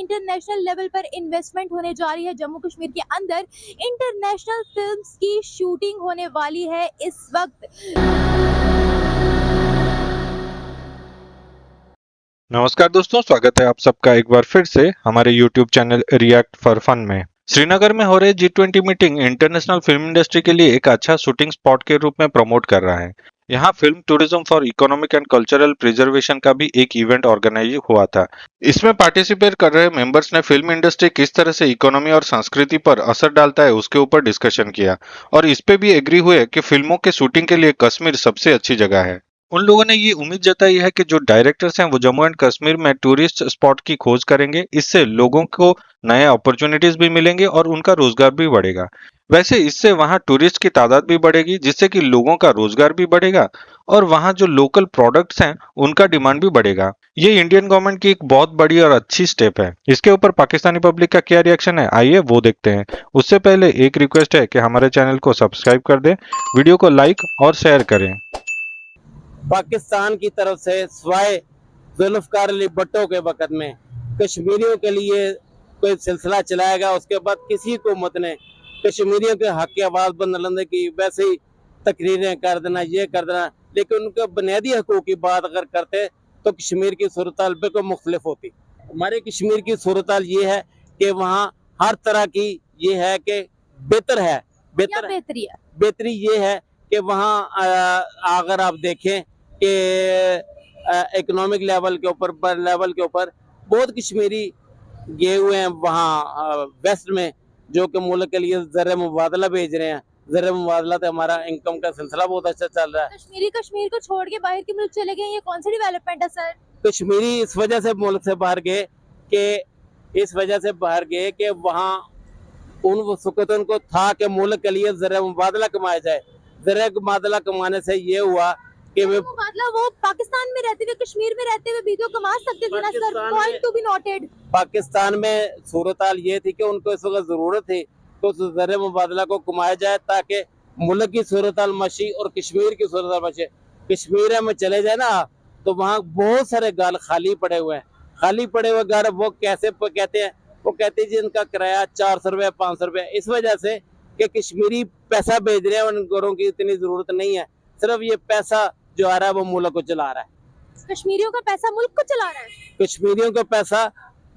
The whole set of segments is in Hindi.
इंटरनेशनल लेवल पर इन्वेस्टमेंट होने जा रही है। जम्मू कश्मीर के अंदर इंटरनेशनल फिल्म्स की शूटिंग होने वाली है इस वक्त। नमस्कार दोस्तों, स्वागत है आप सबका एक बार फिर से हमारे YouTube channel react for fun में। श्रीनगर में हो रहे G20 meeting international film industry के लिए एक अच्छा शूटिंग स्पॉट के रूप में प्रमोट कर रहा है। यहाँ film tourism for economic and cultural preservation का भी एक इवेंट ऑर्गेनाइज हुआ था। इसमें पार्टिसिपेट कर रहे मेंबर्स ने फिल्म इंडस्ट्री किस तरह से इकोनॉमी और संस्कृति पर असर डालता है उसके ऊपर डिस्कशन किया और इस पे भी एग्री हुए कि फिल्मों के शूटिंग के लिए कश्मीर सबसे अच्छी जगह है। उन लोगों ने ये उम्मीद जताई है कि जो डायरेक्टर्स हैं वो जम्मू एंड कश्मीर में टूरिस्ट स्पॉट की खोज करेंगे। इससे लोगों को नए अपॉर्चुनिटीज भी मिलेंगे और उनका रोजगार भी बढ़ेगा। वैसे इससे वहाँ टूरिस्ट की तादाद भी बढ़ेगी, जिससे कि लोगों का रोजगार भी बढ़ेगा और वहाँ जो लोकल प्रोडक्ट्स हैं उनका डिमांड भी बढ़ेगा। ये इंडियन गवर्नमेंट की एक बहुत बड़ी और अच्छी स्टेप है। इसके ऊपर पाकिस्तानी पब्लिक का क्या रिएक्शन है, आइए वो देखते हैं। उससे पहले एक रिक्वेस्ट है कि हमारे चैनल को सब्सक्राइब कर दें, वीडियो को लाइक और शेयर करें। पाकिस्तान की तरफ से स्वाय जुल्फकार अली भुट्टो के वक़्त में कश्मीरियों के लिए कोई सिलसिला चलाएगा, उसके बाद किसी हुकूमत ने कश्मीरियों के हक की आवाज़ बुलंद की वैसे ही तकरीरें कर देना, ये कर देना, लेकिन उनके बुनियादी हकूक़ की बात अगर करते तो कश्मीर की सूरत हाल बिल्कुल मुख्तलिफ होती। हमारे कश्मीर की सूरत हाल ये है कि वहाँ हर तरह की ये है कि बेहतर है, बेहतरी ये है कि वहाँ अगर आप देखें कि इकोनॉमिक लेवल के ऊपर बहुत कश्मीरी गए हुए हैं वहाँ वेस्ट में, जो कि मुल्क के लिए ज़र मुबादला भेज रहे हैं। ज़र मुबादला तो हमारा इनकम का सिलसिला बहुत अच्छा चल रहा है। कश्मीर को छोड़ के बाहर के मुल्क चले गए, ये कौन सी डेवलपमेंट है सर? कश्मीरी इस वजह से मुल्क से बाहर गए कि वहाँ उन वक़्त उनको था कि मुल्क के लिए ज़र मुबादला कमाया जाए। ज़र मुबादला कमाने से ये हुआ कि वो पाकिस्तान में रहते हुए, कश्मीर में रहते हुए भी तो कमा सकते थे ना sir. Point to be noted. Pakistan में सूरत हाल ये थी कि उनको इस वक्त जरूरत थी तो उस ज़र मुबादला को कमाया जाए ताकि मुल्क की सूरत हाल मशी और कश्मीर की सूरत हाल मशी। कश्मीर में चले जाए ना तो वहाँ बहुत सारे घर खाली पड़े हुए घर वो कैसे कहते हैं, वो कहते हैं जिनका किराया 400 रुपये 500 रुपये, इस वजह से कि कश्मीरी पैसा भेज रहे हैं, उन घरों की इतनी जरूरत नहीं है। सिर्फ ये पैसा जो आ रहा है वो मुल्क को चला रहा है। कश्मीरियों का पैसा मुल्क को चला रहा है, कश्मीरियों का पैसा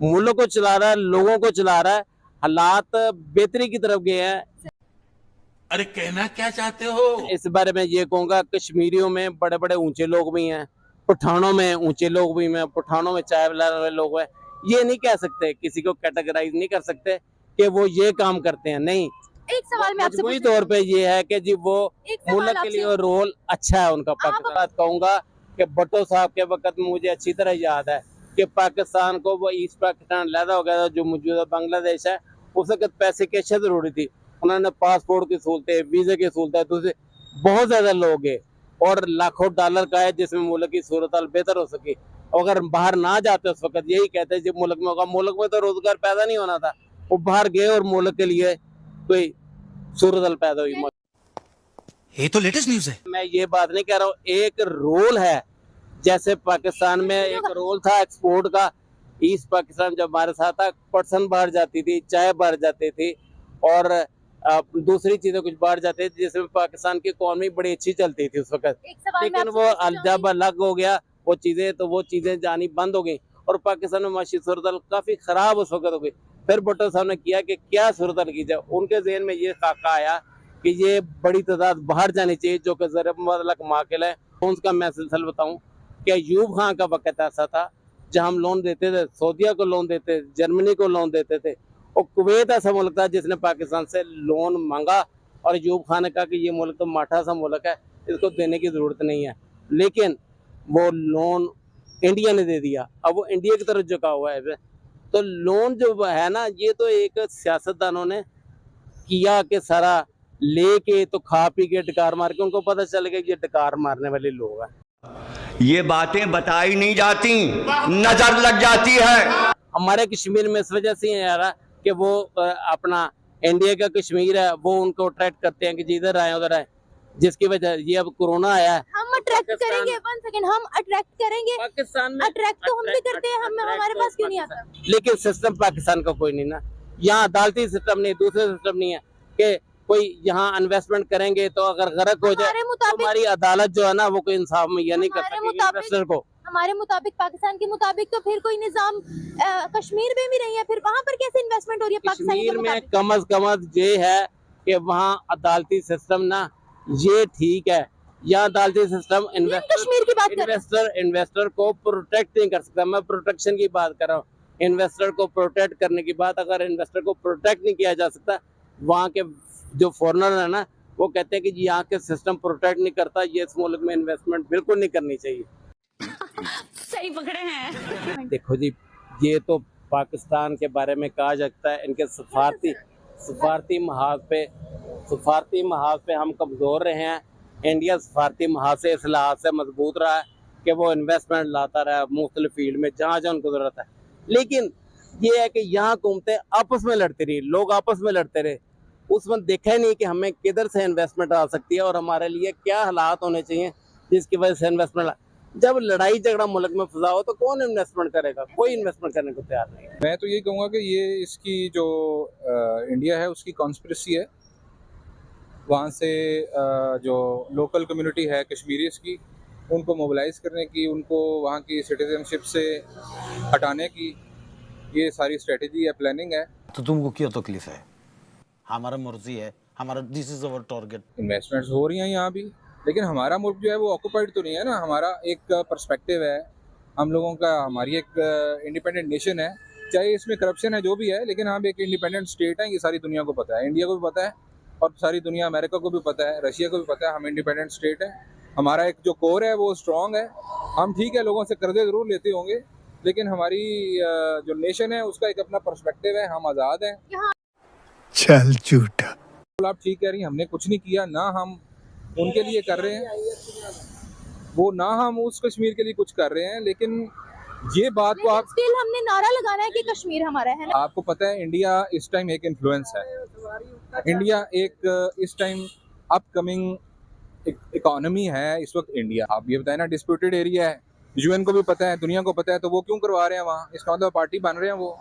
मुल्क को चला रहा है, लोगों को चला रहा है। हालात बेहतरी की तरफ गए हैं। अरे कहना क्या चाहते हो? इस बारे में ये कहूँगा, कश्मीरियों में बड़े बड़े ऊंचे लोग भी हैं, पठानों में ऊंचे लोग भी हैं, पठानों में चाय पिलाने वाले लोग हैं। ये नहीं कह सकते, किसी को कैटेगराइज नहीं कर सकते कि वो ये काम करते हैं, नहीं। एक सवाल मैं आपसे मजबूरी तौर पे ये है कि जी वो मुल्क के लिए रोल अच्छा है उनका। पाकिस्तान कहूँगा कि भुट्टो साहब के वक्त में मुझे अच्छी तरह याद है कि पाकिस्तान को वो ईस्ट पाकिस्तान लहदा हो गया था, जो मौजूदा बांग्लादेश है। उस वक्त पैसे की अच्छा जरूरी थी। उन्होंने पासपोर्ट की सहूलतें, वीज़े की सहूलतें, दूसरे बहुत ज़्यादा लोग गए और लाखों डॉलर का है जिसमें मुल्क की सूरत हाल बेहतर हो सकी। अगर बाहर ना जाते उस वक्त यही कहते जब मुल्क में होगा, मुल्क में तो रोजगार पैदा नहीं होना था। वो बाहर गए और मुल्क के लिए कोई सूरत हाल पैदा हुई। ये तो लेटेस्ट न्यूज़ है। मैं ये बात नहीं कह रहा हूँ, एक रोल है। जैसे पाकिस्तान में एक रोल था एक्सपोर्ट का। ईस्ट पाकिस्तान जब हमारे साथ था, पर्सन बाहर जाती थी, चाय बाहर जाती थी और दूसरी चीजें कुछ बाहर जाते थे, जिसमें पाकिस्तान की इकॉनमी बड़ी अच्छी चलती थी उस वक्त। लेकिन वो जब अलग हो गया वो चीजें जानी बंद हो गई और पाकिस्तान में माशी सूरत हाल काफी खराब उस वक्त हो गई। फिर भुट्टो साहब ने किया कि क्या सूरत हाल की जाए। उनके ज़हन में ये खाका आया कि ये बड़ी तादाद बाहर जानी चाहिए जो कि ज़र मुबादला कमा के लाए। उनका मैं सिलसिला बताऊँ कि अयूब खान का वक्त ऐसा था जहाँ हम लोन देते थे, सऊदीया को लोन देते, जर्मनी को लोन देते थे, और कुवैत ऐसा मुल्क था जिसने पाकिस्तान से लोन मांगा और अयूब खान ने कहा कि ये मुल्क तो माठा सा मुल्क है, इसको देने की ज़रूरत नहीं है। लेकिन वो लोन इंडिया ने दे दिया, अब वो इंडिया की तरफ झुका हुआ है। तो लोन जो है ना, ये तो एक सियासतदानों ने किया कि सारा लेके तो खा पी के डकार मार के, उनको पता चल गया कि ये डकार मारने वाले लोग हैं। ये बातें बताई नहीं जाती, नजर लग जाती है। हमारे कश्मीर में इस वजह से आ रहा कि वो अपना इंडिया का कश्मीर है, वो उनको अट्रैक्ट करते हैं कि जिधर आए उधर आए। जिसकी वजह ये अब कोरोना आया है। हम अट्रैक्ट पाकिस्तान- करेंगे, 1 सेकंड, हम अट्रैक्ट करेंगे। पाकिस्तान में अट्रैक्ट तो हम भी करते हैं, हम attract हमारे तो पास क्यों नहीं आता? पाकिस्तान- लेकिन सिस्टम पाकिस्तान का कोई नहीं ना, यहाँ अदालती सिस्टम नहीं, दूसरे सिस्टम नहीं है कि कोई यहाँ इन्वेस्टमेंट करेंगे तो अगर गलत हो जाए हमारे तो मुताबिक हमारी अदालत जो है ना वो कोई इंसाफ मुहैया नहीं कर हमारे सकती मुताबिक- इन्वेस्टर को। हमारे मुताबिक, पाकिस्तान के मुताबिक तो फिर कोई निजाम कश्मीर में भी नहीं है, फिर वहां पर कैसे इन्वेस्टमेंट हो रही है पाकिस्तानी के कश्मीर में मुताबिक? कम अज ये है कि वहाँ अदालती सिस्टम ना ये ठीक है, या अदालती सिस्टम कश्मीर की बात कर रहे हैं। इन्वेस्टर को प्रोटेक्ट नहीं कर सकता। मैं प्रोटेक्शन की बात कर रहा हूँ, इन्वेस्टर को प्रोटेक्ट करने की बात। अगर इन्वेस्टर को प्रोटेक्ट नहीं किया जा सकता, वहाँ के जो फॉरेनर है ना वो कहते हैं कि जी यहाँ के सिस्टम प्रोटेक्ट नहीं करता, ये इस मुल्क में इन्वेस्टमेंट बिल्कुल नहीं करनी चाहिए। सही पकड़े हैं। देखो जी, ये तो पाकिस्तान के बारे में कहा जाता है, इनके सफारती महाज पे हम कमजोर रहे हैं। इंडिया सफारती महाज से इस लिहाज से मजबूत रहा है कि वो इन्वेस्टमेंट लाता रहा मुख्तलिफ फील्ड में जहाँ जहाँ उनको जरूरत है। लेकिन ये है कि यहाँ हुकूमतें आपस में लड़ती रही, लोग आपस में लड़ते रहे, उसमें देखा ही नहीं कि हमें किधर से इन्वेस्टमेंट आ सकती है और हमारे लिए क्या हालात होने चाहिए जिसकी वजह से इन्वेस्टमेंट। जब लड़ाई झगड़ा मुल्क में फंसा हो तो कौन इन्वेस्टमेंट करेगा? कोई इन्वेस्टमेंट करने को तैयार नहीं है। मैं तो यही कहूँगा कि ये इसकी जो इंडिया है उसकी कॉन्स्पिरेसी है। वहाँ से जो लोकल कम्युनिटी है कश्मीरीज की, उनको मोबिलाइज करने की, उनको वहाँ की सिटीजनशिप से हटाने की, ये सारी स्ट्रेटजी है, प्लानिंग है। तो तुमको क्या तकलीफ है? हमारा मर्जी है, हमारा this is our target. Investments हो रही हैं यहाँ भी, लेकिन हमारा मुल्क जो है वो ऑक्यूपाइड तो नहीं है ना। हमारा एक पर्सपेक्टिव है हम लोगों का, हमारी एक इंडिपेंडेंट नेशन है, चाहे इसमें करप्शन है जो भी है, लेकिन हम एक इंडिपेंडेंट स्टेट है। ये सारी दुनिया को पता है, इंडिया को भी पता है और सारी दुनिया, अमेरिका को भी पता है, रशिया को भी पता है, हम इंडिपेंडेंट स्टेट है। हमारा एक जो कोर है वो स्ट्रॉन्ग है। हम ठीक है लोगों से कर्जे ज़रूर लेते होंगे, लेकिन हमारी जो नेशन है उसका एक अपना पर्सपेक्टिव है, हम आज़ाद हैं। चल झूठा। आप ठीक कह रही हैं, हमने कुछ नहीं किया ना, हम उनके लिए कर रहे हैं वो, ना हम उस कश्मीर के लिए कुछ कर रहे हैं। लेकिन ये बात को आप स्टिल हमने नारा लगाना है कि कश्मीर हमारा है ना। आपको पता है इंडिया इस टाइम एक इन्फ्लुएंस है। इंडिया एक इस टाइम अपकमिंग इकोनॉमी है इस वक्त इंडिया। आप ये बताएं ना, डिस्प्यूटेड एरिया है, यूएन को भी पता है, दुनिया को पता है, तो वो क्यों करवा रहे हैं वहाँ? इसका मतलब पार्टी बन रहे हैं वो।